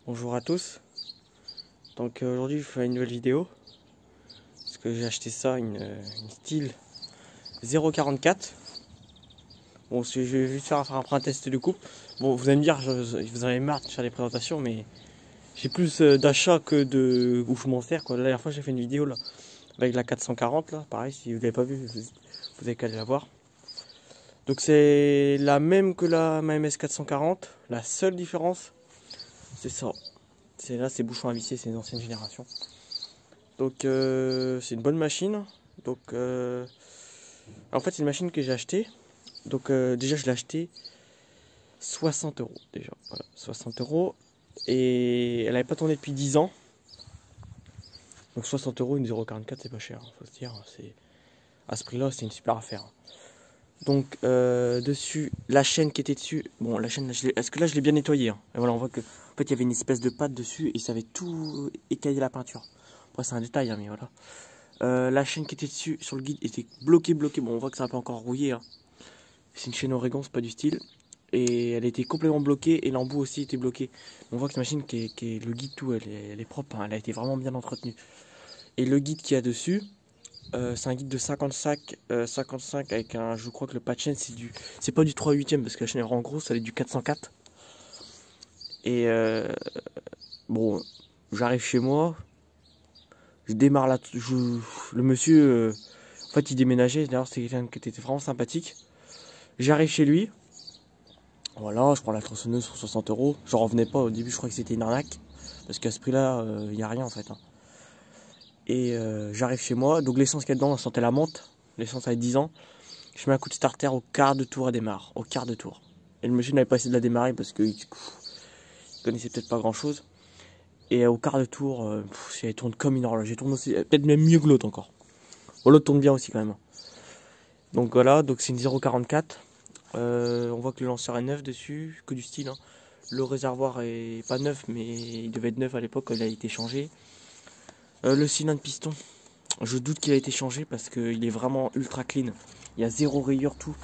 Bonjour à tous. Donc aujourd'hui je fais une nouvelle vidéo parce que j'ai acheté ça, une Stihl 0,44. Bon, je vais juste faire un test de coupe. Bon, vous allez me dire, vous en avez marre de faire les présentations, mais j'ai plus d'achats que de où je m'en sers quoi. La dernière fois j'ai fait une vidéo là avec la 440 là, pareil, si vous l'avez pas vu, vous avez qu'à aller la voir. Donc c'est la même que ma MS 440. La seule différence, c'est ça. C'est là, c'est bouchons à visser, c'est une ancienne génération. Donc c'est une bonne machine. Donc en fait c'est une machine que j'ai achetée. Donc déjà je l'ai achetée 60 € déjà. Voilà, 60 €. Et elle n'avait pas tourné depuis 10 ans. Donc 60 € une 0,44 c'est pas cher, faut se dire. À ce prix là c'est une super affaire. Donc dessus, la chaîne qui était dessus, bon la chaîne, est-ce que là je l'ai bien nettoyée hein. Et voilà, on voit que en fait il y avait une espèce de pâte dessus et ça avait tout écaillé la peinture. Après c'est un détail hein, mais voilà. La chaîne qui était dessus sur le guide était bloquée. Bon on voit que ça a pas encore rouillé hein. C'est une chaîne Oregon, c'est pas du style. Et elle était complètement bloquée et l'embout aussi était bloqué. On voit que cette machine le guide tout, elle est propre hein. Elle a été vraiment bien entretenue. Et le guide qu'il y a dessus, c'est un guide de 55 avec un, je crois que le pas de chaîne c'est pas du 3/8 parce que la chaîne est vraiment grosse, elle est du 404. Et bon, j'arrive chez moi, je démarre le monsieur, en fait il déménageait, d'ailleurs c'était quelqu'un qui était vraiment sympathique. J'arrive chez lui, voilà, je prends la tronçonneuse pour 60 €, j'en revenais pas au début, je crois que c'était une arnaque, parce qu'à ce prix là, il n'y a rien en fait hein. Et j'arrive chez moi, donc l'essence qu'il y a dedans, on sentait la menthe, l'essence avait 10 ans. Je mets un coup de starter au quart de tour, elle démarre, au quart de tour. Et le monsieur n'avait pas essayé de la démarrer parce qu'il connaissait peut-être pas grand chose. Et au quart de tour, elle tourne comme une horloge, elle tourne aussi, peut-être même mieux que l'autre encore. Bon, l'autre tourne bien aussi quand même. Donc voilà, donc c'est une 0,44. On voit que le lanceur est neuf dessus, que du style. Hein. Le réservoir est pas neuf, mais il devait être neuf à l'époque, il a été changé. Le cylindre piston, je doute qu'il a été changé parce qu'il est vraiment ultra clean. Il y a zéro rayure, tout.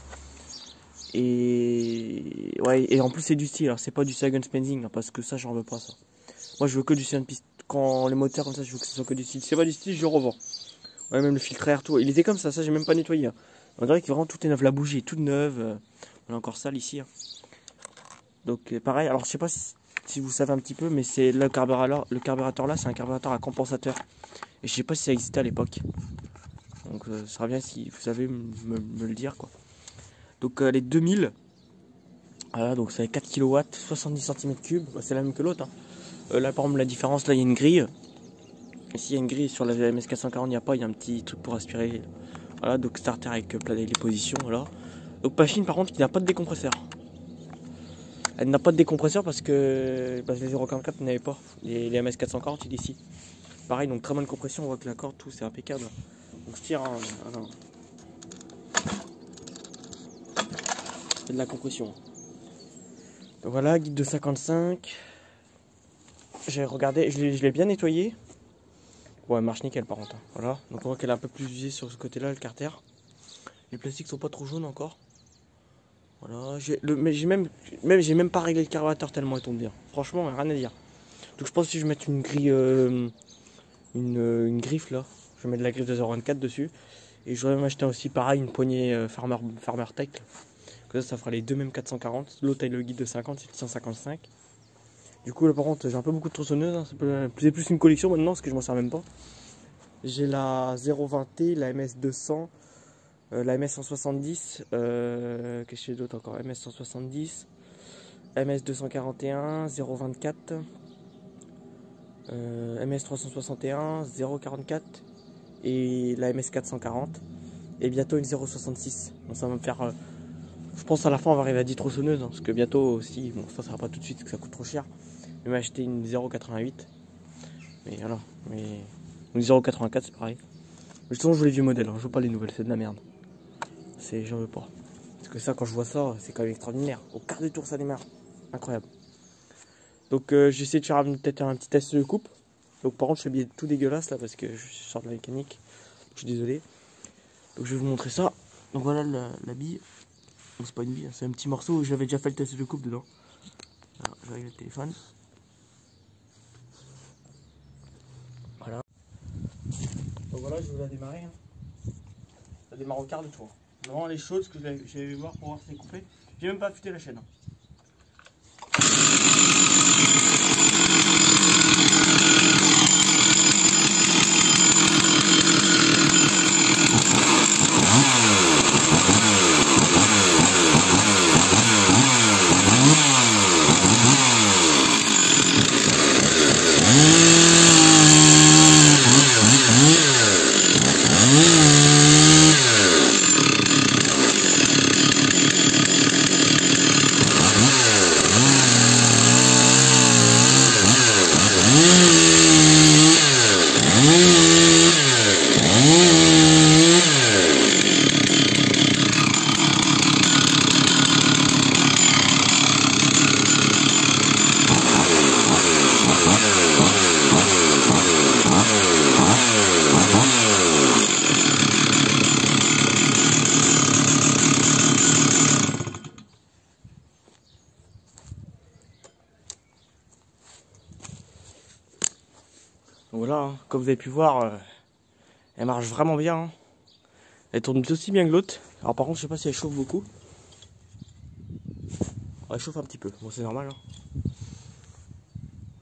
Et ouais, et en plus c'est du style, alors c'est pas du second spending, hein, parce que ça j'en veux pas ça. Moi je veux que du cylindre piston. Quand les moteurs comme ça, je veux que ce soit que du style. Si c'est pas du style, je le revends. Ouais, même le filtre air, tout. Il était comme ça j'ai même pas nettoyé. Hein. On dirait que vraiment tout est neuf. La bougie est toute neuve. On a encore sale ici. Hein. Donc pareil, alors je sais pas si vous savez un petit peu, mais c'est le carburateur là, c'est un carburateur à compensateur. Et je sais pas si ça existait à l'époque. Donc ça sera bien si vous savez me le dire quoi. Donc les 2000, voilà, donc c'est 4 kW, 70 cm3, bah, c'est la même que l'autre. Hein. Là par exemple la différence, là il y a une grille. Ici il y a une grille, sur la MS 440 il n'y a pas, il y a un petit truc pour aspirer. Voilà, donc starter avec les positions, voilà. Donc machine par contre qui n'a pas de décompresseur. Elle n'a pas de décompresseur parce que les 0,44 n'avaient pas. Les MS 440 il est ici. Pareil, donc très bonne compression, on voit que la corde, tout c'est impeccable. Donc je tire, hein, c'est de la compression. Donc voilà, guide de 55. J'ai regardé, je l'ai bien nettoyé. Ouais, elle marche nickel par contre. Hein. Voilà, donc on voit qu'elle est un peu plus usée sur ce côté-là, le carter. Les plastiques sont pas trop jaunes encore. Voilà, mais j'ai même pas réglé le carburateur tellement il tombe bien. Franchement, rien à dire. Donc je pense que si je mets une grille, une griffe là, je vais mettre de la griffe de 0,24 dessus. Et j'aurais même acheté aussi pareil une poignée Farmer Tech. Que ça fera les deux mêmes 440. L'autre avec le guide de 50, c'est 155. Du coup là par contre j'ai un peu beaucoup de tronçonneuses. Hein. C'est plus une collection maintenant parce que je m'en sers même pas. J'ai la 0,20T, la MS200, la MS170. Qu'est-ce que j'ai d'autre encore? MS170, MS241, 0,24. MS361, 0,44 et la MS440 et bientôt une 0,66. Bon, ça va me faire je pense à la fin on va arriver à 10 tronçonneuses hein, parce que bientôt aussi, bon ça sera pas tout de suite parce que ça coûte trop cher. Je vais m'acheter une 0,88 mais voilà, mais une 0,84 c'est pareil. Mais je veux les vieux modèles, hein, je veux pas les nouvelles, c'est de la merde. J'en veux pas. Parce que ça quand je vois ça c'est quand même extraordinaire. Au quart de tour ça démarre, incroyable. Donc j'essaie de faire peut-être un petit test de coupe. Donc par contre je suis tout dégueulasse là parce que je sors de la mécanique. Je suis désolé. Donc je vais vous montrer ça. Donc voilà la bille. Bon, c'est pas une bille, c'est un petit morceau où j'avais déjà fait le test de coupe dedans. Alors je règle le téléphone. Donc voilà, je vais la démarrer. Hein. Ça démarre au quart de tour. Vraiment les choses que j'allais voir pour voir si c'est coupé. J'ai même pas affûté la chaîne. Hein. Voilà, hein, comme vous avez pu voir, elle marche vraiment bien. Hein. Elle tourne aussi bien que l'autre. Alors par contre, je sais pas si elle chauffe beaucoup. Elle chauffe un petit peu. Bon, c'est normal. Hein.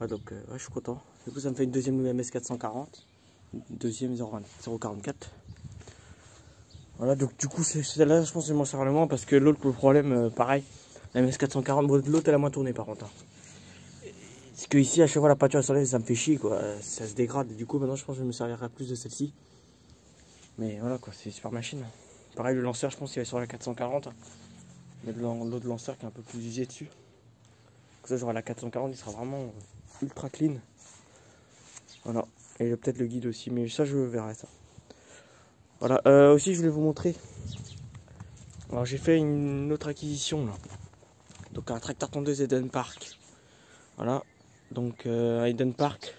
Ouais, donc, ouais, je suis content. Du coup, ça me fait une deuxième MS440. Une deuxième 044. Voilà, donc du coup, celle-là, je pense que je m'en sers le moins parce que l'autre, le problème, pareil. La MS440, l'autre, elle a moins tourné par contre. Hein. C'est que ici, à chaque fois, la peinture sur l'aise, ça me fait chier, quoi. Ça se dégrade. Et du coup, maintenant, je pense que je me servirai plus de celle-ci. Mais voilà, quoi, c'est une super machine. Pareil, le lanceur, je pense qu'il va sur la 440. Mais l'autre lanceur qui est un peu plus usé dessus. Comme ça, j'aurai la 440, il sera vraiment ultra clean. Voilà. Et peut-être le guide aussi, mais ça, je verrai ça. Voilà. Aussi, je voulais vous montrer. Alors, j'ai fait une autre acquisition, là. Donc, un tracteur tondeuse Eden Park. Voilà. Donc Eden Park,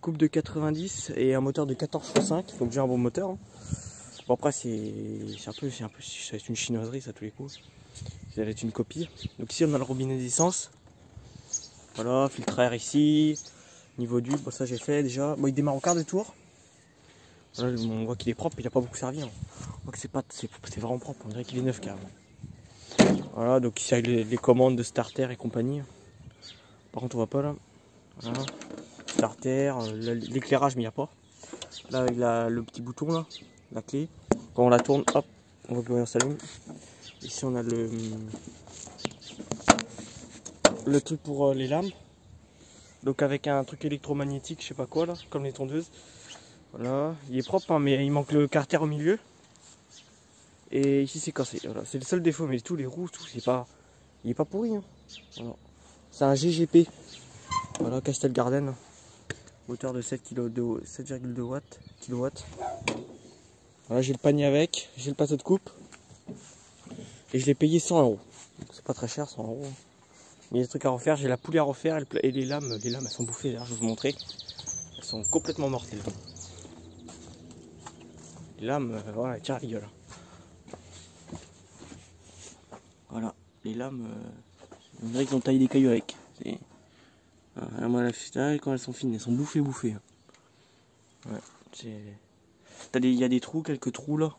coupe de 90 et un moteur de 14x5, donc j'ai un bon moteur. Hein. Bon après c'est une chinoiserie ça tous les coups. Ça va être une copie. Donc ici on a le robinet d'essence. Voilà, filtre à air ici, niveau d'huile, bon ça j'ai fait déjà. Bon il démarre au quart de tour. Voilà, on voit qu'il est propre, il n'a pas beaucoup servi. Hein. On voit que c'est vraiment propre, on dirait qu'il est neuf carrément. Voilà, donc ici avec les commandes de starter et compagnie. Par contre on voit pas là. Voilà. Starter, l'éclairage mais il n'y a pas. Là avec le petit bouton là, la clé. Quand on la tourne, hop, on voit que rien s'allume. Ici on a le truc pour les lames. Donc avec un truc électromagnétique, je sais pas quoi là, comme les tondeuses. Voilà, il est propre hein, mais il manque le carter au milieu. Et ici c'est cassé. Voilà, c'est le seul défaut, mais tous les roues, tout, il est pas pourri. Hein. Voilà. C'est un GGP. Voilà, Castel Garden. Moteur de 7,2 watts. Voilà, j'ai le panier avec, j'ai le plateau de coupe. Et je l'ai payé 100 €. C'est pas très cher, 100 €. Il y a des trucs à refaire, j'ai la poulie à refaire et les lames elles sont bouffées. D'ailleurs, je vais vous montrer. Elles sont complètement mortes les lames. Les lames, voilà, elles tirent à la gueule. Voilà, les lames, on dirait qu'ils ont taillé des cailloux avec. Voilà, quand elles sont fines, elles sont bouffées. Ouais, il y a des trous, quelques trous là.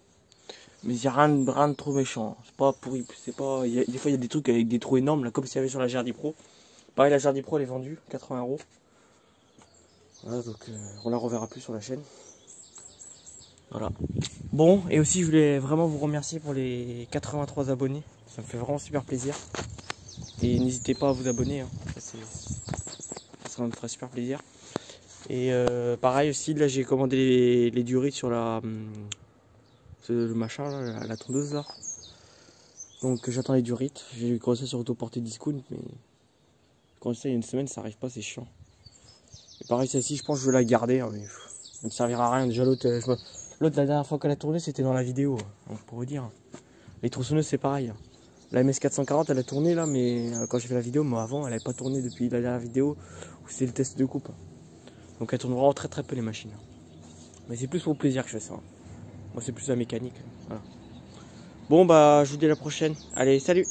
Mais il n'y a rien de trop méchant. C'est pas pourri. Des fois, il y a des trucs avec des trous énormes, là, comme s'il y avait sur la GRD Pro. Pareil, la GRD Pro, elle est vendue, 80 €. Voilà, donc on la reverra plus sur la chaîne. Voilà. Bon, et aussi, je voulais vraiment vous remercier pour les 83 abonnés. Ça me fait vraiment super plaisir. Et n'hésitez pas à vous abonner. Hein. Ça me ferait super plaisir. Et pareil aussi, là, j'ai commandé les durites sur le machin là, la tondeuse là. Donc j'attends les durites. J'ai commencé sur autoportée discount, mais quand ça il y a une semaine ça arrive pas, c'est chiant. Et pareil celle-ci je pense que je vais la garder, hein, mais ça ne servira à rien. Déjà l'autre la dernière fois qu'elle a tourné c'était dans la vidéo, hein, pour vous dire. Les tronçonneuses c'est pareil. Hein. La MS440 elle a tourné là, mais quand j'ai fait la vidéo, moi avant elle n'avait pas tourné depuis la dernière vidéo où c'était le test de coupe. Donc elle tourne vraiment très peu les machines. Mais c'est plus pour le plaisir que je fais ça. Hein. Moi c'est plus la mécanique. Voilà. Bon bah je vous dis à la prochaine. Allez, salut!